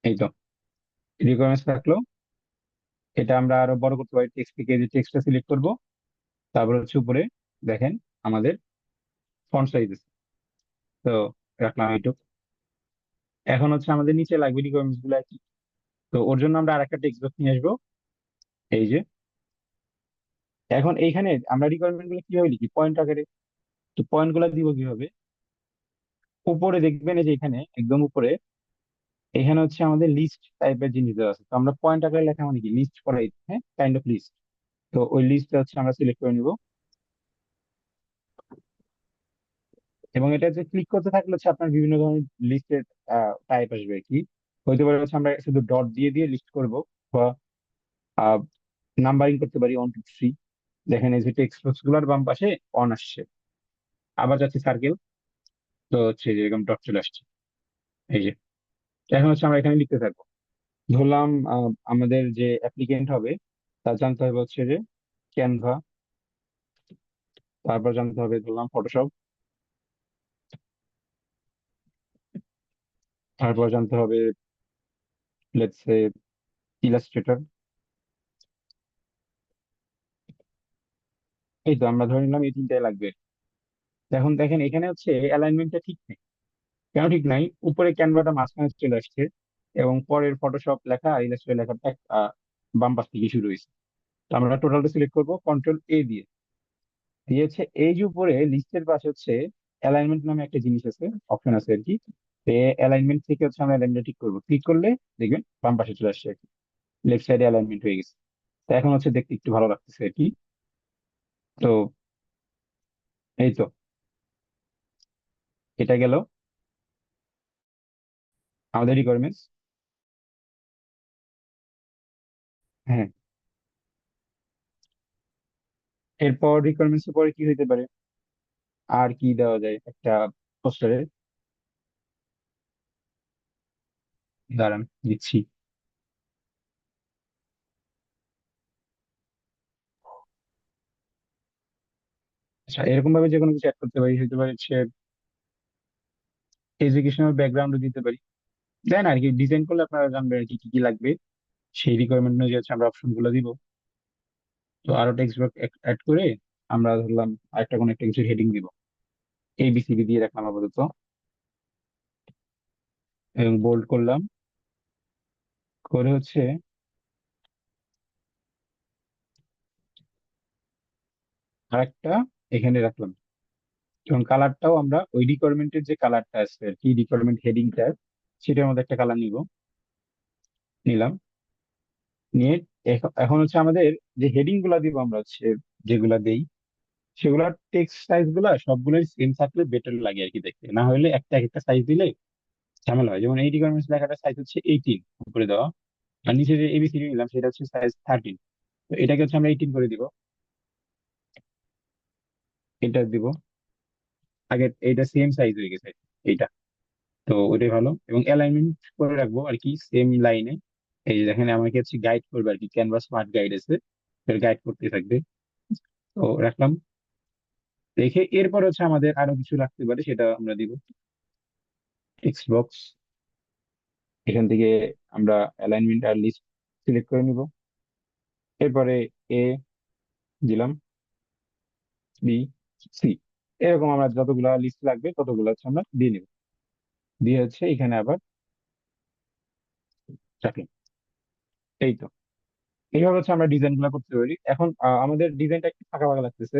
এই তো রিকোয়ারমেন্টস থাকলো। এটা আমরা আরো বড় করতে পারি, টেক্সট থেকে যে টেক্সটটা সিলেক্ট করব, তারপর হচ্ছে উপরে দেখেন আমাদের ফন্ট সাইজ। তো রাখলাম এইটুক। এখন হচ্ছে আমাদের নিচে লাগবে রিকোয়ারমেন্টস গুলো কি। তো ওর জন্য আমরা আরেকটা টেক্সট বক্স নিয়ে আসবো, এই যে। এখন এইখানে আমরা রিকোয়ারমেন্ট গুলো কিভাবে লিখি, পয়েন্ট আকারে। তো পয়েন্ট গুলো দিব কিভাবে, উপরে দেখবেন এই যে এখানে একদম উপরে, এখানে হচ্ছে আমাদের লিস্ট টাইপের জিনিস দেওয়া আছে। তো আমরা পয়েন্ট আকারে লেখা মানে কি, লিস্ট করাই, হ্যাঁ, কাইন্ড অফ লিস্ট। তো ওই লিস্টটা হচ্ছে আমরা সিলেক্ট করে নিব, এবং এটা যে ক্লিক করতে থাকলে হচ্ছে আপনার বিভিন্ন ধরনের লিস্টের টাইপ আসবে কি। হইতে পারে হচ্ছে আমরা শুধু ডট দিয়ে দিয়ে লিস্ট করব, বা নাম্বারিং করতে পারি 1 2 3। দেখেন এই যে টেক্সট বক্স গুলোর বাম পাশে অন আসছে। আবার যাচ্ছে সার্কেল, তো হচ্ছে যে এরকম ডট চলে আসছে, এই যে। এখন হচ্ছে আমরা এখানে লিখতে থাকবো। ধরলাম আমাদের যে অ্যাপ্লিকেন্ট হবে তার জানতে হবে হচ্ছে যে ক্যানভা, তারপর জানতে হবে ধরলাম ফটোশপ, তারপর জানতে হবে লেটস সে ইলাস্ট্রেটর। এই তো আমরা ধরে নিলাম এই তিনটাই লাগবে। এখন দেখেন এখানে হচ্ছে অ্যালাইনমেন্টটা ঠিক নেই। কেন ঠিক নাই, উপরে ক্যানভাটা মাঝখানে চলে আসছে, এবং পরের ফটোশপ লেখা ইলাস্ট্রেটর লেখাটা বাম পাশ থেকে শুরু হয়েছে। তো আমরা টোটালটা সিলেক্ট করবো কন্ট্রোল এ দিয়ে। দিয়েছে এই যে উপরে লিস্টের পাশে হচ্ছে অ্যালাইনমেন্ট নামে একটা জিনিস আছে, অপশন আছে আর কি। অ্যালাইনমেন্ট থেকে হচ্ছে আমরা অ্যালাইনমেন্ট ঠিক করবো, ক্লিক করলে দেখবেন বাম পাশে চলে আসছে আর কি, লেফট সাইডে অ্যালাইনমেন্ট হয়ে গেছে। তো এখন হচ্ছে দেখতে একটু ভালো লাগতেছে আর কি। তো এই তো এটা গেল আমাদের রিকোয়ারমেন্টস। হ্যাঁ, এরপর রিকোয়ারমেন্টস এর পরে কি হইতে পারে, আর কি দেওয়া যায় একটা পোস্টারে। দাঁড়ান দিচ্ছি। আচ্ছা, এরকম ভাবে যে কোনো কিছু অ্যাড করতে পারি, হইতে পারে হচ্ছে এডুকেশনাল ব্যাকগ্রাউন্ডও দিতে পারি। দেন আর কি ডিজাইন করলে আপনারা জানবেন আর কি কি কি লাগবে, সেই রিকোয়ারমেন্ট অনুযায়ী হচ্ছে আমরা অপশন গুলো দিব। তো আরো টেক্সট বক্স অ্যাড করে আমরা ধরলাম আরেকটা কোনো একটা কিছু হেডিং দিব, ABCD দিয়ে রাখলাম আপাতত, এবং বোল্ড করলাম, করে হচ্ছে আরেকটা এখানে রাখলাম। এবং কালারটাও আমরা ওই রিকোয়ারমেন্টের যে কালারটা আছে আর কি, রিকোয়ারমেন্ট হেডিংটা, সেটার মধ্যে একটা কালার নিলাম। নিয়ে এখন হচ্ছে আমাদের যে হেডিং গুলা দিব আমরা হচ্ছে, যেগুলা দেই সেগুলার টেক্সট সাইজ গুলা সবগুলোই সেম থাকলে বেটার লাগে আর কি দেখতে। না হলে একটা এক একটা সাইজ দিলে ঝামেলা হয়। যেমন এই রিকোয়ারমেন্টস লেখাটা সাইজ হচ্ছে 18 উপরে দেওয়া, আর নিচে যে ABCD নিলাম সেটা হচ্ছে সাইজ 13। তো এটাকে হচ্ছে আমরা 18 করে দিব, এটা দিব। আগে এইটা সেম সাইজ হয়ে গেছে এইটা, তো ওইটাই ভালো। এবং অ্যালাইনমেন্ট করে রাখবো আর কি সেম লাইনে। এই যে দেখেন আমাকে হচ্ছে গাইড করবে আর কি, ক্যানভাস স্মার্ট গাইড আছে, গাইড করতে থাকবে। তো রাখলাম, রেখে এরপর হচ্ছে আমাদের আরো কিছু রাখতে পারে, সেটা আমরা দিব। টেক্সট বক্স, এখান থেকে আমরা অ্যালাইনমেন্ট আর লিস্ট সিলেক্ট করে নিব। এরপরে এ দিলাম, B C, এরকম আমরা যতগুলা লিস্ট লাগবে ততগুলো হচ্ছে আমরা দিয়ে নিব। দিয়ে হচ্ছে এখানে আবার রাখলাম। এই তো এইভাবে হচ্ছে আমরা ডিজাইন গুলা করতে পারি। এখন আমাদের ডিজাইনটা একটু ফাঁকা ফাঁকা লাগতেছে।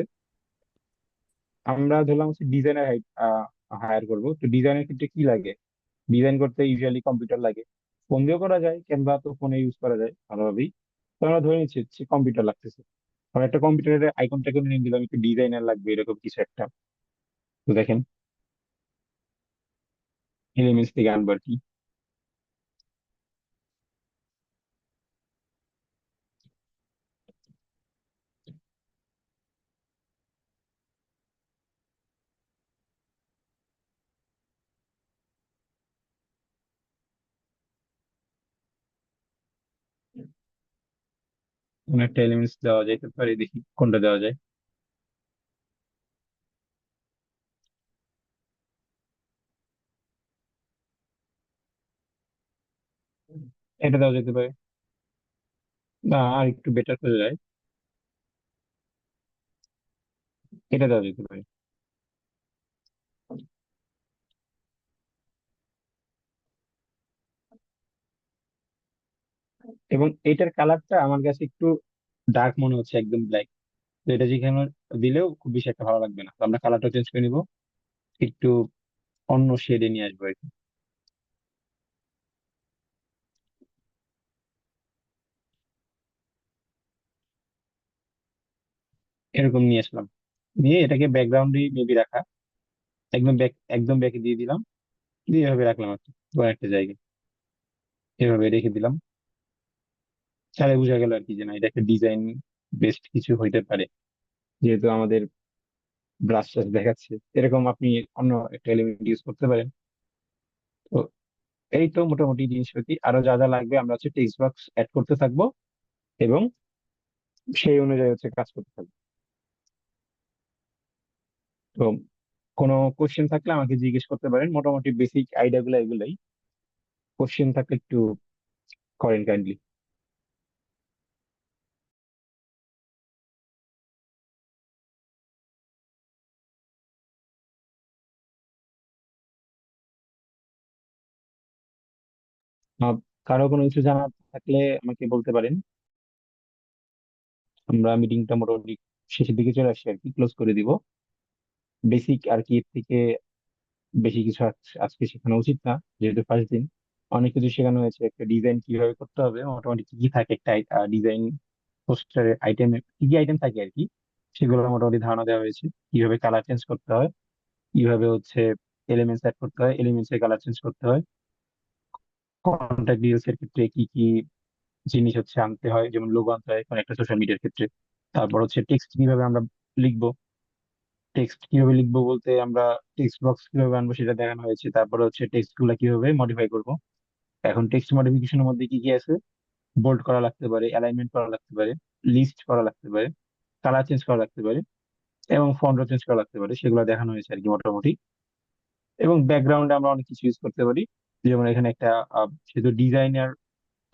আমরা ধরলাম হচ্ছে ডিজাইনার হায়ার করব। তো ডিজাইনের ক্ষেত্রে কি লাগে, ডিজাইন করতে ইউজুয়ালি কম্পিউটার লাগে। ফোন দিয়েও করা যায়, ক্যানভা তো ফোনে ইউজ করা যায় ভালোভাবেই। তো আমরা ধরে নিচ্ছি হচ্ছে কম্পিউটার লাগতেছে। আমরা একটা কম্পিউটারের আইকনটাকে নিয়ে দিলাম, একটু ডিজাইনার লাগবে এরকম কিছু একটা। তো দেখেন এলিমেন্টস থেকে আনবার কি, কোন একটা এলিমেন্টস দেওয়া যাইতে পারে, দেখি কোনটা দেওয়া যায়। এটা দেওয়া যেতে পারে, বা আর একটু বেটার করা যায়, এটা দেওয়া যেতে পারে। এবং এটার কালারটা আমার কাছে একটু ডার্ক মনে হচ্ছে, একদম ব্ল্যাক। তো এটা যেখানে দিলেও খুব বেশি একটা ভালো লাগবে না, তো আমরা কালারটা চেঞ্জ করে নিবো, একটু অন্য শেডে নিয়ে আসবো আর কি। এরকম নিয়ে আসলাম, নিয়ে এটাকে ব্যাকগ্রাউন্ডে মেবি রাখা, একদম ব্যাক, একদম ব্যাকে দিয়ে দিলাম, দিয়ে এভাবে রাখলাম আর কি, কোনো একটা জায়গায় এভাবে রেখে দিলাম। তাহলে বোঝা গেল আর কি যে না, এটা একটা ডিজাইন বেসড কিছু হইতে পারে, যেহেতু আমাদের ব্রাশ টাশ দেখাচ্ছে এরকম, আপনি অন্য একটা এলিমেন্ট ইউজ করতে পারেন। তো এই তো মোটামুটি জিনিসপাতি, আরো যা যা লাগবে আমরা হচ্ছে টেক্সট বক্স অ্যাড করতে থাকবো, এবং সেই অনুযায়ী হচ্ছে কাজ করতে থাকবো। তো কোনো কোশ্চেন থাকলে আমাকে জিজ্ঞেস করতে পারেন, মোটামুটি বেসিক আইডিয়া গুলো এগুলাই, কোশ্চেন থাকলে একটু করেন কাইন্ডলি। কারো কোনো কিছু জানার থাকলে আমাকে বলতে পারেন। আমরা মিটিংটা মোটামুটি শেষের দিকে চলে আসছি আর কি, ক্লোজ করে দিব। বেসিক আর কি, এর থেকে বেশি কিছু আজকে শেখানো উচিত না, যেহেতু ফার্স্ট দিন। অনেক কিছু শেখানো হয়েছে, একটা ডিজাইন কিভাবে করতে হবে, মোটামুটি কি কি থাকে একটা ডিজাইন পোস্টারের আইটেম, কি কি আইটেম থাকে আর কি, সেগুলো মোটামুটি ধারণা দেওয়া হয়েছে। কিভাবে কালার চেঞ্জ করতে হয়, কিভাবে হচ্ছে এলিমেন্টস অ্যাড করতে হয়, এলিমেন্টস এর কালার চেঞ্জ করতে হয়, কন্ট্যাক্ট ডিটেলস এর ক্ষেত্রে কি কি জিনিস হচ্ছে আনতে হয়, যেমন লোগো আনতে হয় কোনো একটা সোশ্যাল মিডিয়ার ক্ষেত্রে। তারপর হচ্ছে টেক্সট কিভাবে আমরা লিখবো, টেক্সট কিভাবে লিখবো বলতে আমরা টেক্সট বক্স কিভাবে আনবো সেটা দেখানো হয়েছে। তারপরে হচ্ছে টেক্সট গুলা কিভাবে মডিফাই করবো। এখন টেক্সট মডিফিকেশনের মধ্যে কি কি আছে, বোল্ড করা লাগতে পারে, অ্যালাইনমেন্ট করা লাগতে পারে, লিস্ট করা লাগতে পারে, কালার চেঞ্জ করা লাগতে পারে, এবং ফন্টও চেঞ্জ করা লাগতে পারে, সেগুলো দেখানো হয়েছে আর কি মোটামুটি। এবং ব্যাকগ্রাউন্ডে আমরা অনেক কিছু ইউজ করতে পারি, যেমন এখানে একটা যেহেতু ডিজাইনার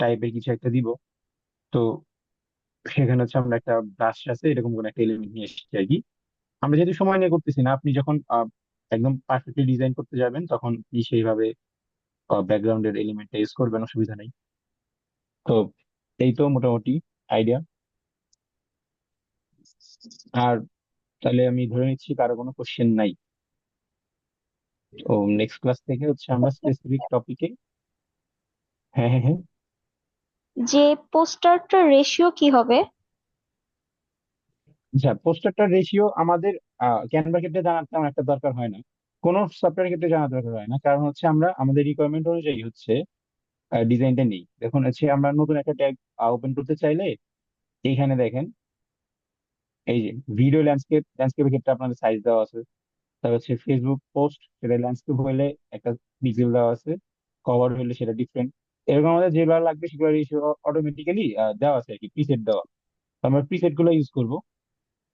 টাইপের কিছু একটা দিব, তো সেখানে হচ্ছে আমরা একটা ব্রাশ আছে এরকম কোন একটা এলিমেন্ট নিয়ে এসেছি আর কি। আমরা যেহেতু সময় নিয়ে করতেছি না, আপনি যখন একদম পারফেক্টলি ডিজাইন করতে যাবেন তখন কি সেইভাবে ব্যাকগ্রাউন্ডের এলিমেন্টটা ইউজ করবেন, অসুবিধা নেই। তো এই তো মোটামুটি আইডিয়া। আর তাহলে আমি ধরে নিচ্ছি কারো কোনো কোশ্চেন নাই। ও, নেক্সট ক্লাস থেকে হচ্ছে আমরা স্পেসিফিক টপিকে। হ্যাঁ, হ্যাঁ, হ্যাঁ। যে পোস্টারটার রেশিও কি হবে? আচ্ছা, পোস্টারটার রেশিও আমাদের ক্যানভার ক্ষেত্রে জানার তেমন একটা দরকার হয় না, কোনো সফটওয়্যার ক্ষেত্রে জানার দরকার হয় না, কারণ হচ্ছে আমরা আমাদের রিকোয়ারমেন্ট অনুযায়ী হচ্ছে ডিজাইনটা নেই। দেখুন হচ্ছে আমরা নতুন একটা ট্যাগ ওপেন করতে চাইলে এইখানে দেখেন, এই যে ভিডিও ল্যান্ডস্কেপ, ল্যান্ডস্কেপের ক্ষেত্রে আপনাদের সাইজ দেওয়া আছে। তারপর হচ্ছে ফেসবুক পোস্ট, সেটা ল্যান্ডস্কেপ হইলে একটা পিক্সেল দেওয়া আছে, কভার হইলে সেটা ডিফারেন্ট। এরকম আমাদের যেগুলো লাগবে সেগুলো অটোমেটিক্যালি দেওয়া আছে আর কি, প্রিসেট দেওয়া। তো আমরা প্রিসেট গুলো ইউজ করবো,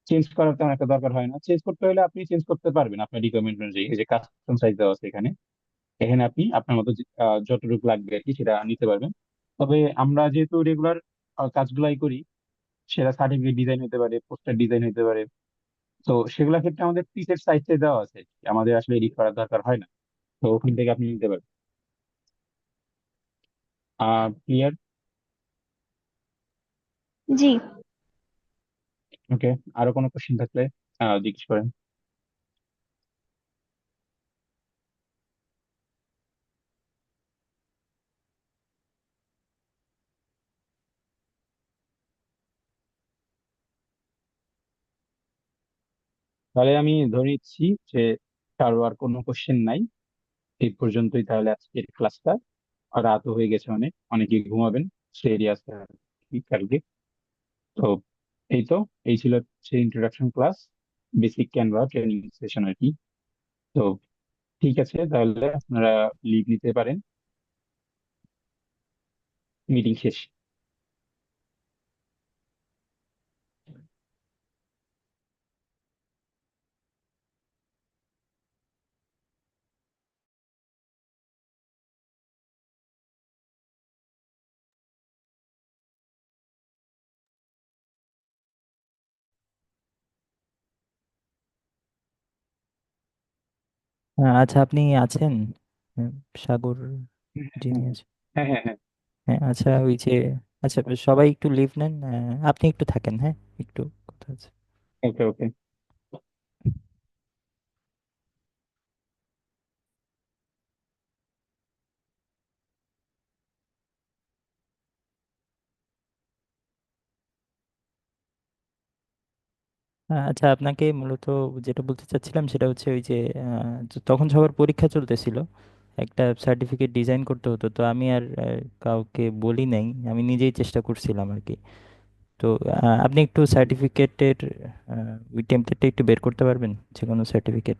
চেঞ্জ করার তেমন একটা দরকার হয় না। চেঞ্জ করতে হলে আপনি চেঞ্জ করতে পারবেন আপনার রিকোয়ারমেন্ট অনুযায়ী, এই যে কাস্টম সাইজ দেওয়া আছে এখানে, এখানে আপনি আপনার মতো যতটুকু লাগবে আর কি সেটা নিতে পারবেন। তবে আমরা যেহেতু রেগুলার কাজগুলাই করি, সেটা সার্টিফিকেট ডিজাইন হতে পারে, পোস্টার ডিজাইন হতে পারে, তো সেগুলোর ক্ষেত্রে আমাদের প্রিসেট সাইজটা দেওয়া আছে, আমাদের আসলে এডিট করার দরকার হয় না। তো ওখান থেকে আপনি নিতে পারবেন। ক্লিয়ার? জি। ওকে, আরো কোনো কোশ্চেন থাকলে জিজ্ঞেস করেন। তাহলে আমি ধরে নিচ্ছি যে কারো আর কোনো কোশ্চেন নাই, এই পর্যন্তই তাহলে আজকের ক্লাসটা। আর রাতও হয়ে গেছে, অনেক, অনেকে ঘুমাবেন, সেই আছে আর কি কালকে। তো এই তো, এই ছিল হচ্ছে introduction class, basic Canva training session আর কি। তো ঠিক আছে, তাহলে আপনারা লিভ নিতে পারেন, মিটিং শেষ। আচ্ছা, আপনি আছেন? হ্যাঁ, সাগর যিনি আছেন। হ্যাঁ হ্যাঁ হ্যাঁ। হ্যাঁ, আচ্ছা, ওই যে, আচ্ছা, সবাই একটু লিভ নেন, আপনি একটু থাকেন, হ্যাঁ, একটু কথা আছে। ওকে ওকে। আচ্ছা, আপনাকে মূলত যেটা বলতে চাচ্ছিলাম সেটা হচ্ছে ওই যে তখন সবার পরীক্ষা চলতেছিল, একটা সার্টিফিকেট ডিজাইন করতে হতো, তো আমি আর কাউকে বলি নাই, আমি নিজেই চেষ্টা করছিলাম আর কি। তো আপনি একটু সার্টিফিকেটের ওই টেমপ্লেটটা একটু বের করতে পারবেন, যে কোনো সার্টিফিকেট,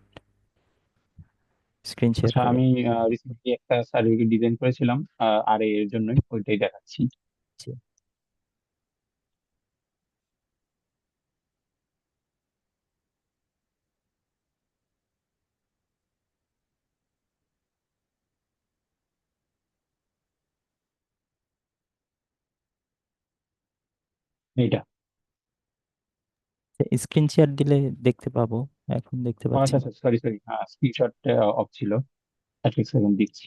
স্ক্রিন শেয়ার আচ্ছা, করে। আমি রিসেন্টলি একটা সার্টিফিকেট ডিজাইন করেছিলাম আর এর জন্যই ওইটাই দেখাচ্ছি। জি। এইটা। স্ক্রিন শেয়ার দিলে দেখতে পাবো, এখন দেখতে ও পাচ্ছি আচ্ছা না। আচ্ছা, সরি সরি, স্ক্রিনশট অফ ছিল। এক সেকেন্ড দিচ্ছি।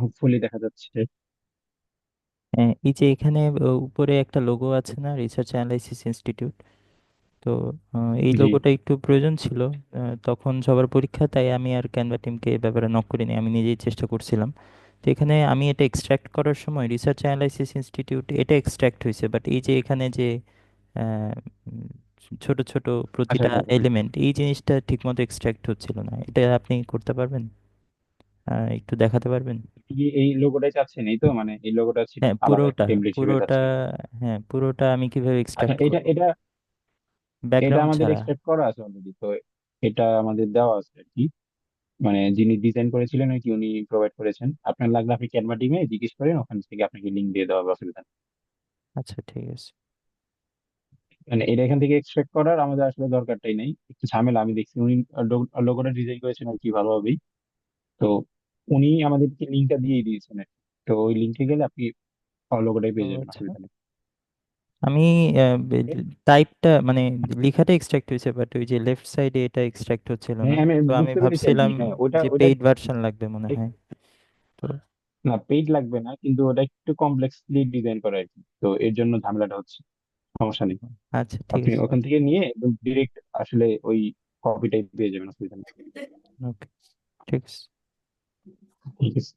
হোপফুলি দেখা যাচ্ছে। এই যে এখানে উপরে একটা লোগো আছে না, রিসার্চ অ্যানালাইসিস ইনস্টিটিউট, তো এই জি। লোগোটা একটু প্রয়োজন ছিল। তখন সবার পরীক্ষা, তাই আমি আর ক্যানভা টিমকে এ ব্যাপারে নক করিনি, আমি নিজেই চেষ্টা করছিলাম। তো এখানে আমি এটা এক্সট্রাক্ট করার সময় রিসার্চ অ্যানালাইসিস ইনস্টিটিউট এটা এক্সট্রাক্ট হয়েছে, বাট এই যে এখানে যে আহ, উম, ছোট ছোট আচ্ছা প্রতিটা আচ্ছা। এলিমেন্ট, এই জিনিসটা ঠিকমতো এক্সট্রাক্ট হচ্ছিল না, এটা আপনি করতে পারবেন? একটু দেখাতে পারবেন? এই লোগোটাই চাচ্ছেন, এই তো মানে এই লোগোটা হ্যাঁ, আলাদা একটা পুরোটা টেমপ্লেট হিসেবে পুরোটা। চাচ্ছেন। হ্যাঁ, পুরোটা আমি কিভাবে আচ্ছা, এক্সট্রাক্ট এটা করব? এটা এটা ব্যাকগ্রাউন্ড আমাদের ছাড়া। এক্সট্রাক্ট করা আছে অলরেডি তো। এটা আমাদের দেওয়া আছে আর কি। মানে যিনি ডিজাইন করেছিলেন ওই কি উনি প্রোভাইড করেছেন। আপনার লাগলে আপনি ক্যানভা টিমে জিজ্ঞেস করেন, ওখান থেকে আপনাকে লিঙ্ক দিয়ে দেওয়া হবে, অসুবিধা নেই। আচ্ছা, ঠিক আছে। মানে এটা এখান থেকে এক্সট্রাক্ট করার আমাদের আসলে দরকারটাই নেই, একটু ঝামেলা। আমি দেখছি উনি লোগোটা ডিজাইন করেছেন আর কি ভালোভাবেই। তো উনি আমাদেরকে লিঙ্কটা দিয়ে দিয়েছেন আর কি। তো ওই লিঙ্কে গেলে আপনি লোগোটাই ও পেয়ে যাবেন, আচ্ছা, অসুবিধা নেই। আমি টাইপটা মানে লেখাটা এক্সট্রাক্ট হয়েছে, বাট ওই যে লেফট সাইডে এটা এক্সট্রাক্ট হচ্ছিল হ্যাঁ না। আমি তো আমি বুঝতে পেরেছি আর কি। ভাবছিলাম হ্যাঁ ওটা যে ওটা পেইড ভার্সন লাগবে মনে এক- হয়। তো না, পেইড লাগবে না, কিন্তু ওটা একটু কমপ্লেক্সলি ডিজাইন করা আর কি, তো এর জন্য ঝামেলাটা হচ্ছে। সমস্যা নেই। আচ্ছা, ঠিক আপনি আছে। ওখান থেকে নিয়ে একদম ডিরেক্ট আসলে ওই কপিটাই পেয়ে যাবেন, অসুবিধা নেই। ওকে, ঠিক আছে। ঠিক আছে।